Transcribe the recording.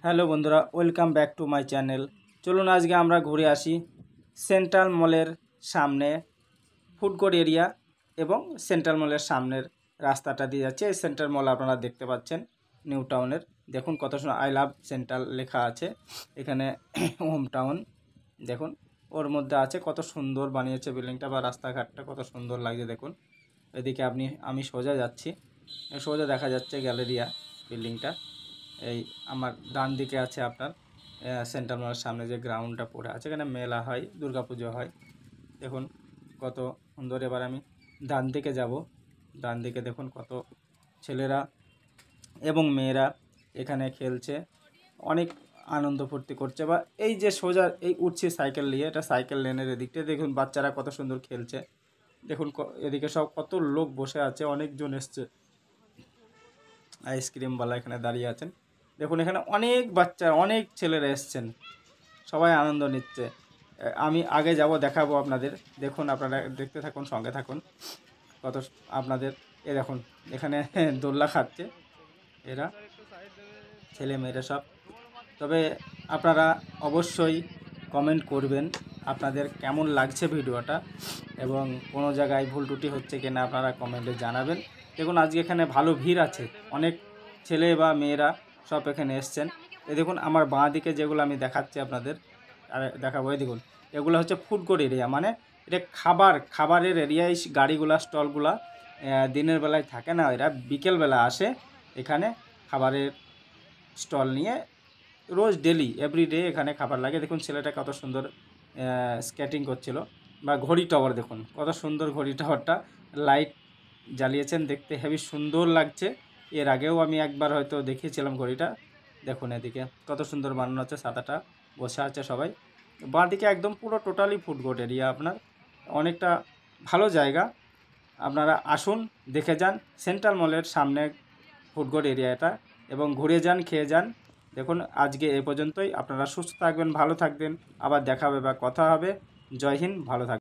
Hello বন্ধুরা, welcome back to my channel. চলুন আজকে আমরা ঘুরে আসি সেন্ট্রাল মলের সামনে ফুড কোর্ট এরিয়া এবং সেন্ট্রাল মলের সামনের রাস্তাটা দিয়ে যাচ্ছে। এই সেন্ট্রাল মল আপনারা দেখতে পাচ্ছেন নিউ টাউনের। দেখুন কত সুন্দর আই লাভ সেন্ট্রাল লেখা আছে এখানে। হোম টাউন দেখুন, ওর মধ্যে আছে, কত সুন্দর বানিয়েছে বিল্ডিংটা বা রাস্তাঘাটটা কত সুন্দর লাগছে দেখুন। এদিকে আমি সোজা যাচ্ছি, সোজা দেখা যাচ্ছে গ্যালেরিয়া বিল্ডিংটা। এই আমার ডান দিকে আছে আপনার সেন্ট্রাল মলের সামনে যে গ্রাউন্ডটা পড়ে আছে, এখানে মেলা হয়, দুর্গাপুজো হয়। দেখুন কত সুন্দর। এবার আমি ডান দিকে যাব। ডান দিকে দেখুন কত ছেলেরা এবং মেয়েরা এখানে খেলছে, অনেক আনন্দ ফুর্তি করছে। বা এই যে সোজা এই উঠছি সাইকেল নিয়ে, এটা সাইকেল লেনের এদিকটা দেখুন বাচ্চারা কত সুন্দর খেলছে। দেখুন এদিকে সব কত লোক বসে আছে, অনেকজন এসছে। আইসক্রিমওয়ালা এখানে দাঁড়িয়ে আছেন। দেখুন এখানে অনেক বাচ্চা, অনেক ছেলেরা এসছেন, সবাই আনন্দ নিচ্ছে। আমি আগে যাব, দেখাবো আপনাদের। দেখুন আপনারা দেখতে থাকুন, সঙ্গে থাকুন। কত আপনাদের দেখুন এখানে দোলনা খাচ্ছে এরা, ছেলে মেয়েরা সব। তবে আপনারা অবশ্যই কমেন্ট করবেন আপনাদের কেমন লাগছে ভিডিওটা, এবং কোনো জায়গায় ভুল ত্রুটি হচ্ছে কিনা আপনারা কমেন্টে জানাবেন। দেখুন আজকে এখানে ভালো ভিড় আছে, অনেক ছেলে বা মেয়েরা সব এখানে এসছেন। এই দেখুন আমার বাঁ দিকে যেগুলো আমি দেখাচ্ছি আপনাদের, আর দেখাবো। এই দেখুন এগুলো হচ্ছে ফুড কোর্ট এরিয়া, মানে এটা খাবারের এরিয়ায় গাড়িগুলা স্টলগুলা দিনের বেলায় থাকে না, এরা বিকেলবেলা আসে এখানে খাবারের স্টল নিয়ে। রোজ ডেলি এভরিডে এখানে খাবার লাগে। দেখুন ছেলেটা কত সুন্দর স্কেটিং করছিল। বা ঘড়ি টাওয়ার, দেখুন কত সুন্দর ঘড়ি টাওয়ারটা, লাইট জ্বালিয়েছেন, দেখতে হেবি সুন্দর লাগছে। এর আগেও আমি একবার হয়তো দেখিয়েছিলাম ঘড়িটা। দেখুন এদিকে কত সুন্দর বানানো আছে, সাদাটা বসে আছে সবাই। বাঁ দিকে একদম পুরো টোটালি ফুড কোর্ট এরিয়া আপনার, অনেকটা ভালো জায়গা। আপনারা আসুন, দেখে যান সেন্ট্রাল মলের সামনে ফুড কোর্ট এরিয়াটা, এবং ঘুরে যান, খেয়ে যান। দেখুন আজকে এ পর্যন্তই। আপনারা সুস্থ থাকবেন, ভালো থাকবেন, আবার দেখা হবে বা কথা হবে। জয় হিন্দ, ভালো থাকবেন।